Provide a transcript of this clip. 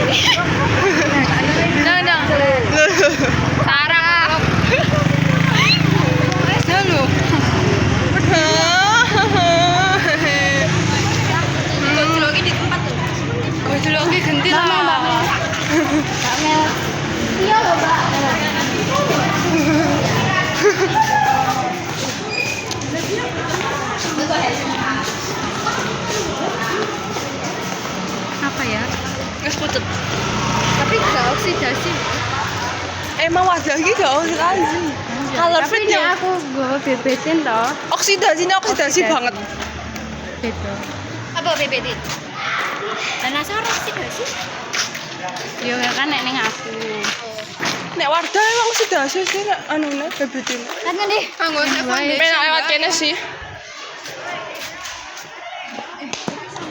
Nah. Sarah. Halo. Gojloki di tempat tuh. Gojloki ganti lah. Iya loh, Mbak. Apa ya? Wis pucet. Tapi gak oksidasi. Emang wajah iki gak oksidasi. Color Tapi fit ini ya. aku gue bebetin loh. Oksidasi banget. Beda. Apa BBD? Penasaran oksidasi? Yo kan nek ning aku. Nek Wardah emang oksidasi sih nek anune bebetin. Kan deh. Kanggo Menak lewat kene sih.